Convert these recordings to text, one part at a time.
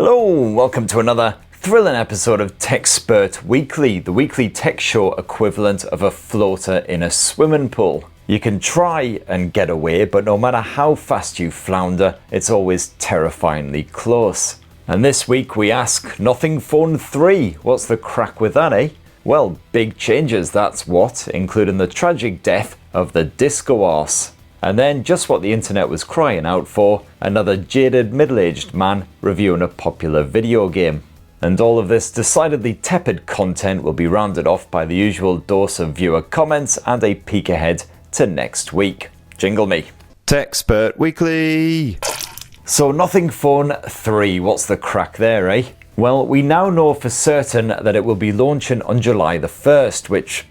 Hello, welcome to another thrilling episode of Tech Spurt Weekly, the weekly tech show equivalent of a floater in a swimming pool. You can try and get away, but no matter how fast you flounder, it's always terrifyingly close. And this week we ask, Nothing Phone 3, what's the crack with that, eh? Well, big changes, that's what, including the tragic death of the disco arse. And then, just what the internet was crying out for, another jaded middle-aged man reviewing a popular video game. And all of this decidedly tepid content will be rounded off by the usual dose of viewer comments and a peek ahead to next week. Jingle me. Tech Spurt Weekly! So Nothing Phone 3, what's the crack there, eh? Well, we now know for certain that it will be launching on July the 1st, which,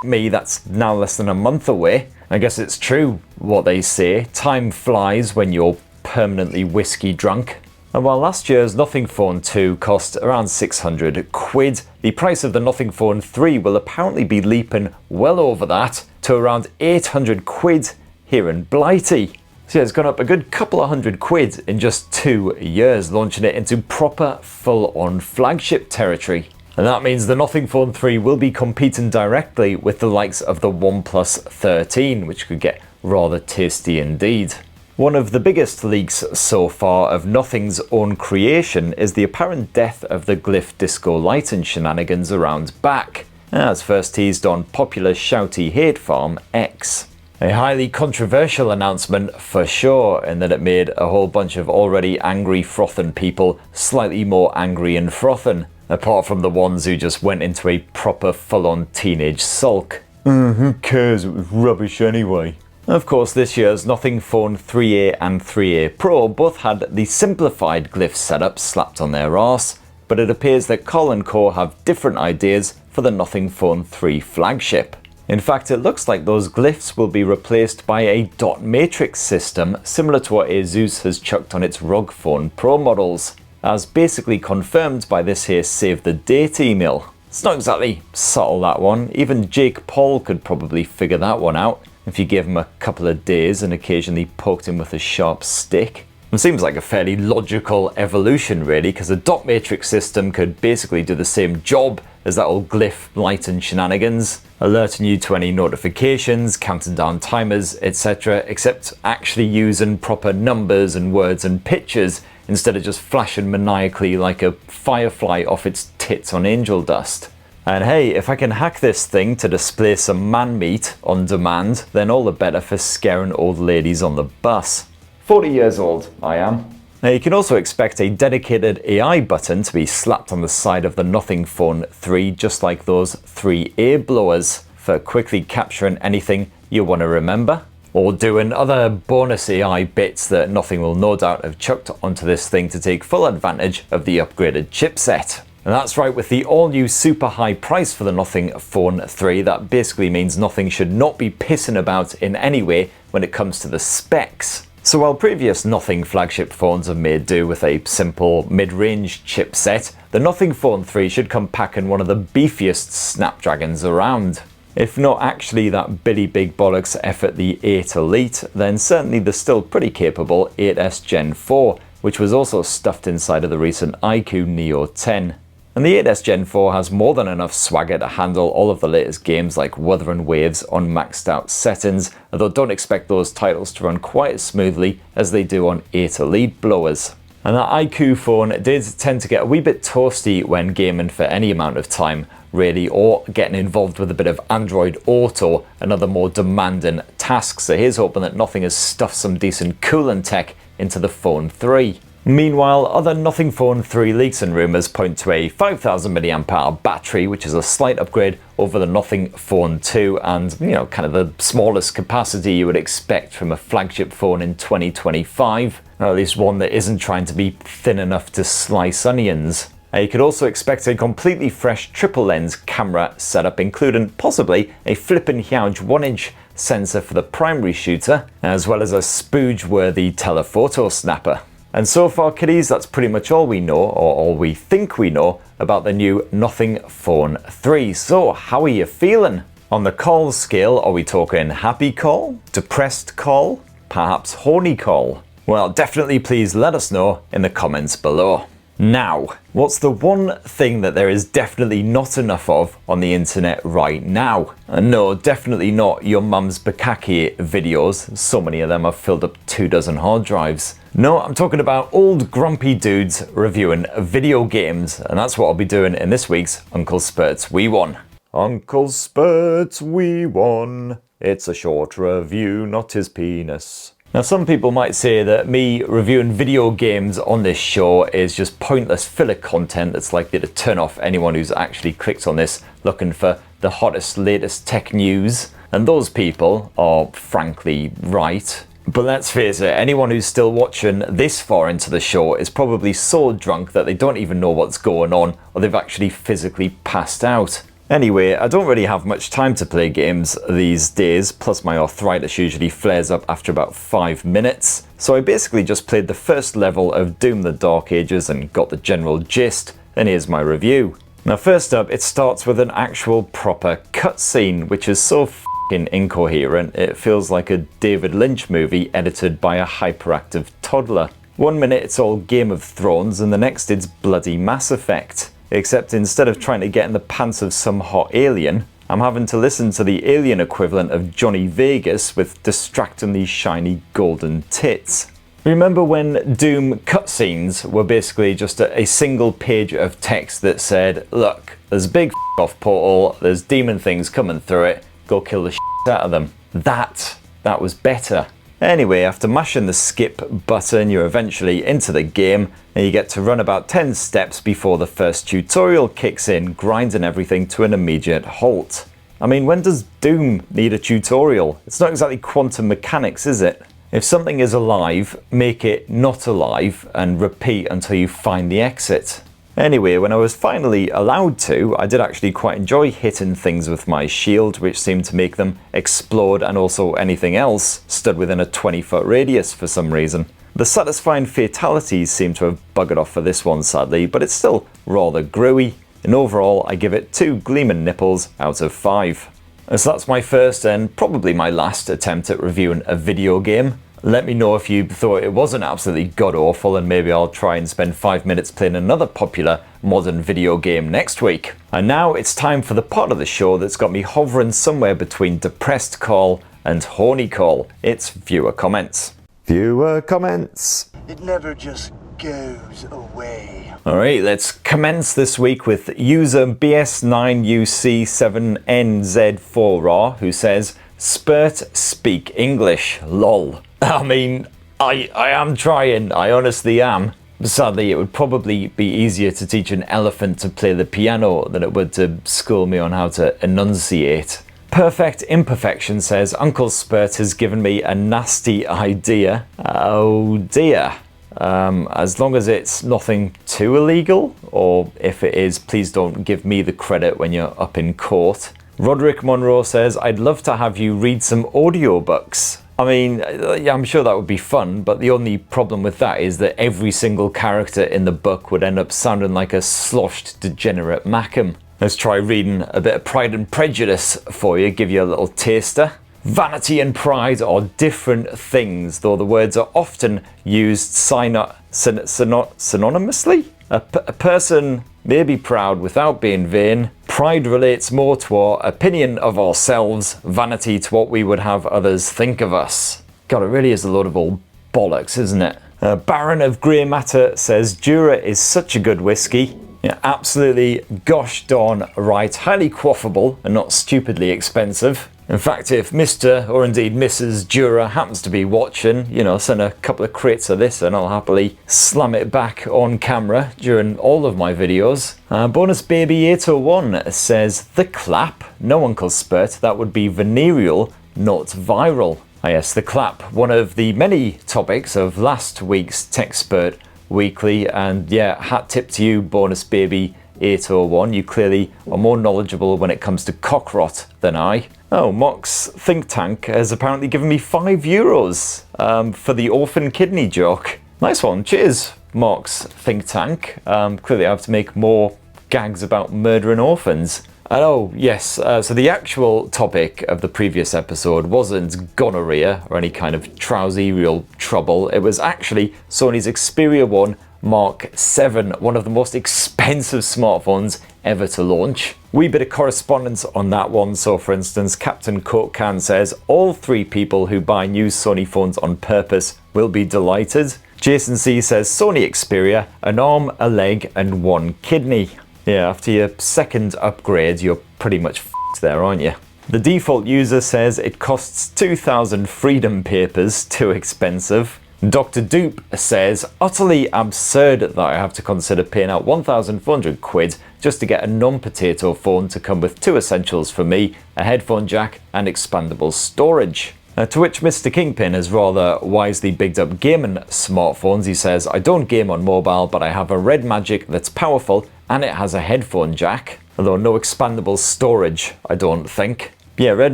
me, that's now less than a month away. I guess it's true what they say, time flies when you're permanently whiskey drunk. And while last year's Nothing Phone 2 cost around 600 quid, the price of the Nothing Phone 3 will apparently be leaping well over that to around 800 quid here in Blighty. So yeah, it's gone up a good couple of hundred quid in just 2 years, launching it into proper full-on flagship territory. And that means the Nothing Phone 3 will be competing directly with the likes of the OnePlus 13, which could get rather tasty indeed. One of the biggest leaks so far of Nothing's own creation is the apparent death of the Glyph disco lighting shenanigans around back, as first teased on popular shouty hate farm X. A highly controversial announcement for sure, in that it made a whole bunch of already angry frothing people slightly more angry and frothing. Apart from the ones who just went into a proper full-on teenage sulk. Who cares, it was rubbish anyway. Of course, this year's Nothing Phone 3A and 3A Pro both had the simplified Glyph setup slapped on their arse, but it appears that Call & Co have different ideas for the Nothing Phone 3 flagship. In fact, it looks like those glyphs will be replaced by a dot matrix system similar to what Asus has chucked on its ROG Phone Pro models, as basically confirmed by this here save the date email. It's not exactly subtle, that one. Even Jake Paul could probably figure that one out if you gave him a couple of days and occasionally poked him with a sharp stick. It seems like a fairly logical evolution really, because a dot matrix system could basically do the same job as that old Glyph light and shenanigans, alerting you to any notifications, counting down timers, etc., except actually using proper numbers and words and pictures instead of just flashing maniacally like a firefly off its tits on angel dust. And hey, if I can hack this thing to display some man meat on demand, then all the better for scaring old ladies on the bus. 40 years old, I am. Now you can also expect a dedicated AI button to be slapped on the side of the Nothing Phone 3, just like those 3A blowers, for quickly capturing anything you want to remember, or doing other bonus AI bits that Nothing will no doubt have chucked onto this thing to take full advantage of the upgraded chipset. And that's right, with the all-new super high price for the Nothing Phone 3, that basically means Nothing should not be pissing about in any way when it comes to the specs. So while previous Nothing flagship phones have made do with a simple mid-range chipset, the Nothing Phone 3 should come packing one of the beefiest Snapdragons around. If not actually that Billy Big Bollocks effort the 8 Elite, then certainly the still pretty capable 8S Gen 4, which was also stuffed inside of the recent iQOO Neo 10. And the 8S Gen 4 has more than enough swagger to handle all of the latest games like Wuthering Waves on maxed out settings, although don't expect those titles to run quite as smoothly as they do on 8 Elite blowers. And that iQOO phone did tend to get a wee bit toasty when gaming for any amount of time, really, or getting involved with a bit of Android Auto and other more demanding tasks. So here's hoping that Nothing has stuffed some decent cooling tech into the Phone 3. Meanwhile, other Nothing Phone 3 leaks and rumours point to a 5000 mAh battery, which is a slight upgrade over the Nothing Phone 2 and, kind of the smallest capacity you would expect from a flagship phone in 2025, or at least one that isn't trying to be thin enough to slice onions. You could also expect a completely fresh triple lens camera setup, including possibly a flippin' huge 1-inch sensor for the primary shooter, as well as a spooge-worthy telephoto snapper. And so far, kiddies, that's pretty much all we know, or all we think we know, about the new Nothing Phone 3. So, how are you feeling? On the call scale, are we talking happy call, depressed call, perhaps horny call? Well, definitely please let us know in the comments below. Now, what's the one thing that there is definitely not enough of on the internet right now? And no, definitely not your mum's bukkake videos. So many of them have filled up 24 hard drives. No, I'm talking about old grumpy dudes reviewing video games, and that's what I'll be doing in this week's Uncle Spurt's Wee One. Uncle Spurt's Wee One. It's a short review, not his penis. Now, some people might say that me reviewing video games on this show is just pointless filler content that's likely to turn off anyone who's actually clicked on this looking for the hottest, latest tech news. And those people are frankly right. But let's face it, anyone who's still watching this far into the show is probably so drunk that they don't even know what's going on, or they've actually physically passed out. Anyway, I don't really have much time to play games these days, plus my arthritis usually flares up after about 5 minutes. So I basically just played the first level of Doom the Dark Ages and got the general gist, and here's my review. Now first up, it starts with an actual proper cutscene, which is so f***ing incoherent, it feels like a David Lynch movie edited by a hyperactive toddler. 1 minute it's all Game of Thrones, and the next it's bloody Mass Effect. Except instead of trying to get in the pants of some hot alien, I'm having to listen to the alien equivalent of Johnny Vegas with distractingly shiny golden tits. Remember when Doom cutscenes were basically just a single page of text that said, look, there's a big off portal, there's demon things coming through it, go kill the out of them. That was better. Anyway, after mashing the skip button, you're eventually into the game, and you get to run about 10 steps before the first tutorial kicks in, grinding everything to an immediate halt. I mean, when does Doom need a tutorial? It's not exactly quantum mechanics, is it? If something is alive, make it not alive, and repeat until you find the exit. Anyway, when I was finally allowed to, I did actually quite enjoy hitting things with my shield, which seemed to make them explode, and also anything else stood within a 20-foot radius for some reason. The satisfying fatalities seem to have buggered off for this one sadly, but it's still rather gruey, and overall I give it 2 gleaming nipples out of 5. So that's my first and probably my last attempt at reviewing a video game. Let me know if you thought it wasn't absolutely god-awful, and maybe I'll try and spend 5 minutes playing another popular modern video game next week. And now it's time for the part of the show that's got me hovering somewhere between depressed call and horny call. It's viewer comments. Viewer comments. It never just goes away. Alright, let's commence this week with user BS9UC7NZ4R, who says, Spurt speak English, lol. I mean, I am trying, I honestly am. Sadly, it would probably be easier to teach an elephant to play the piano than it would to school me on how to enunciate. Perfect Imperfection says, Uncle Spurt has given me a nasty idea. Oh dear. As long as it's nothing too illegal, or if it is, please don't give me the credit when you're up in court. Roderick Monroe says, I'd love to have you read some audiobooks. I mean, yeah, I'm sure that would be fun, but the only problem with that is that every single character in the book would end up sounding like a sloshed, degenerate Mackem. Let's try reading a bit of Pride and Prejudice for you, give you a little taster. Vanity and pride are different things, though the words are often used synonymously. A person may be proud without being vain. Pride relates more to our opinion of ourselves, vanity to what we would have others think of us. God, it really is a load of old bollocks, isn't it? Baron of Grey Matter says, Jura is such a good whiskey. Yeah, absolutely gosh darn right, highly quaffable and not stupidly expensive. In fact, if Mr. or indeed Mrs. Jura happens to be watching, you know, send a couple of crates of this and I'll happily slam it back on camera during all of my videos. Bonus Baby 801 says, the clap? No, Uncle Spurt, that would be venereal, not viral. Ah yes, the clap, one of the many topics of last week's Tech Spurt Weekly, and yeah, hat tip to you, Bonus Baby 801, you clearly are more knowledgeable when it comes to cockrot than I. Oh, Mox Think Tank has apparently given me €5 for the orphan kidney joke. Nice one, cheers Mox Think Tank. Clearly I have to make more gags about murdering orphans. And oh yes, so the actual topic of the previous episode wasn't gonorrhea or any kind of trouserial trouble. It was actually Sony's Xperia 1 Mark 7, one of the most expensive smartphones ever to launch. Wee bit of correspondence on that one. So for instance, Captain Coke Can says, all 3 people who buy new Sony phones on purpose will be delighted. Jason C says, Sony Xperia, an arm, a leg and 1 kidney. Yeah, after your 2nd upgrade, you're pretty much f***ed there, aren't you? The default user says it costs 2,000 freedom papers, too expensive. Dr. Dupe says, utterly absurd that I have to consider paying out 1,400 quid just to get a non-potato phone to come with 2 essentials for me, a headphone jack and expandable storage. To which Mr. Kingpin has rather wisely bigged up gaming smartphones. He says, I don't game on mobile, but I have a Red Magic that's powerful and it has a headphone jack. Although no expandable storage, I don't think. Yeah, Red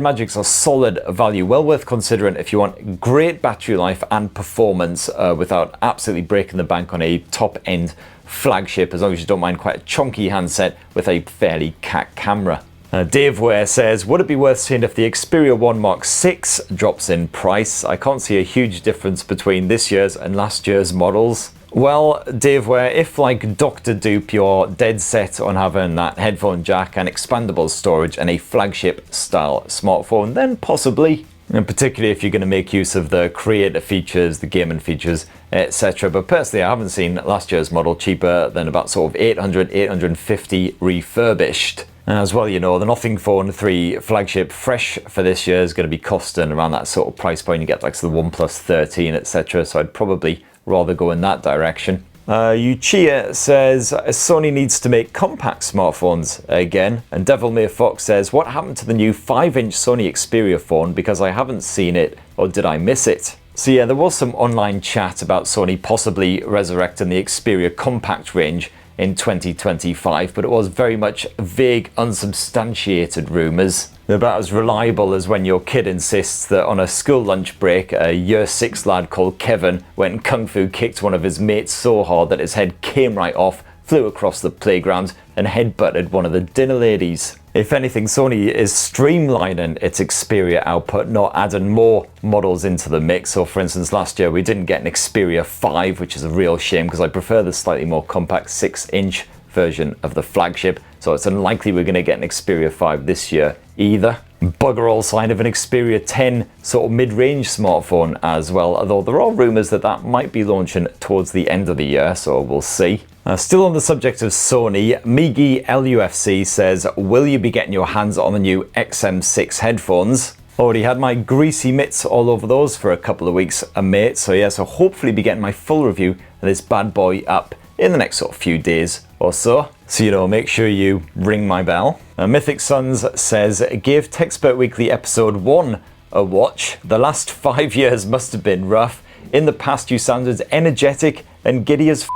Magics are solid value, well worth considering if you want great battery life and performance without absolutely breaking the bank on a top-end flagship, as long as you don't mind quite a chunky handset with a fairly cat camera. Dave Ware says, would it be worth seeing if the Xperia 1 Mark 6 drops in price? I can't see a huge difference between this year's and last year's models. Well, Dave Ware, if like Dr. Dupe, you're dead set on having that headphone jack and expandable storage and a flagship style smartphone, then possibly. And particularly if you're going to make use of the creator features, the gaming features, etc. But personally, I haven't seen last year's model cheaper than about sort of 800, 850 refurbished. And as well, you know, the Nothing Phone 3 flagship fresh for this year is going to be costing around that sort of price point. You get like the OnePlus 13, etc. So I'd probably rather go in that direction. Yuchia says Sony needs to make compact smartphones again. And Devil May Fox says, what happened to the new 5-inch Sony Xperia phone, because I haven't seen it, or did I miss it? So yeah, there was some online chat about Sony possibly resurrecting the Xperia compact range in 2025, but it was very much vague, unsubstantiated rumours. They're about as reliable as when your kid insists that on a school lunch break, a year 6 lad called Kevin went and kung fu kicked one of his mates so hard that his head came right off, flew across the playground and headbutted one of the dinner ladies. If anything, Sony is streamlining its Xperia output, not adding more models into the mix. So for instance, last year we didn't get an Xperia 5, which is a real shame because I prefer the slightly more compact 6-inch version of the flagship. So it's unlikely we're going to get an Xperia 5 this year either. Bugger all sign of an Xperia 10 sort of mid-range smartphone as well, although there are rumours that that might be launching towards the end of the year, so we'll see. Still on the subject of Sony, Migi LUFC says, will you be getting your hands on the new XM6 headphones? Already had my greasy mitts all over those for a couple of weeks, mate, so yeah, so hopefully be getting my full review of this bad boy up in the next sort of few days or so. So, you know, make sure you ring my bell. Mythic Sons says, give TechSpurt Weekly episode 1 a watch. The last 5 years must have been rough. In the past, you sounded energetic and giddy as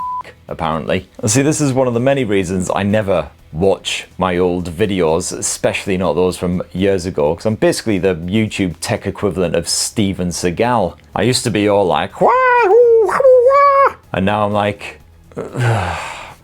apparently. See, this is one of the many reasons I never watch my old videos, especially not those from years ago, because I'm basically the YouTube tech equivalent of Steven Seagal. I used to be all like, wah, wah, wah, and now I'm like,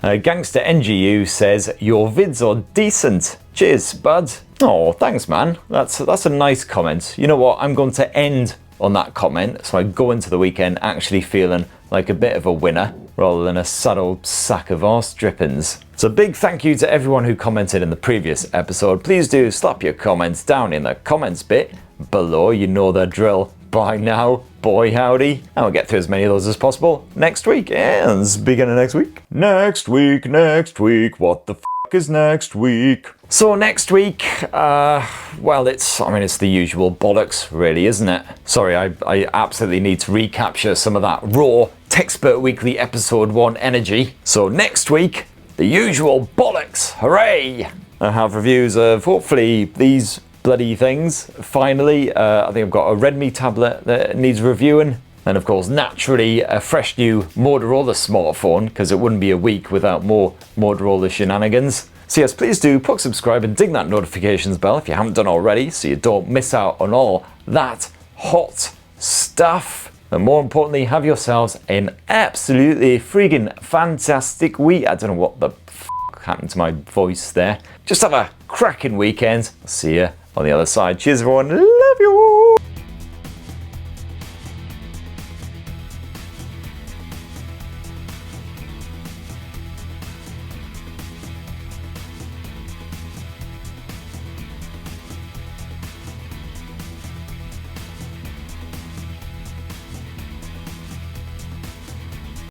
Gangster NGU says, your vids are decent. Cheers, bud. Oh, thanks, man. That's a nice comment. You know what? I'm going to end on that comment, so I go into the weekend actually feeling like a bit of a winner rather than a sad old sack of arse drippings. So big thank you to everyone who commented in the previous episode. Please do slap your comments down in the comments bit below. You know the drill by now, boy howdy. And we'll get through as many of those as possible next week. And beginning next week. Next week, what the f is next week? So next week, well, it's the usual bollocks, really, isn't it? Sorry, I absolutely need to recapture some of that raw TechSpurt Weekly episode 1 energy. So next week, the usual bollocks, hooray! I have reviews of hopefully these bloody things. Finally, I think I've got a Redmi tablet that needs reviewing. And of course, naturally, a fresh new Motorola smartphone, because it wouldn't be a week without more Motorola shenanigans. So yes, please do subscribe and ding that notifications bell if you haven't done already, so you don't miss out on all that hot stuff. And more importantly, have yourselves an absolutely friggin' fantastic week. I don't know what the f happened to my voice there. Just have a cracking weekend. I'll see you on the other side. Cheers, everyone. Love you.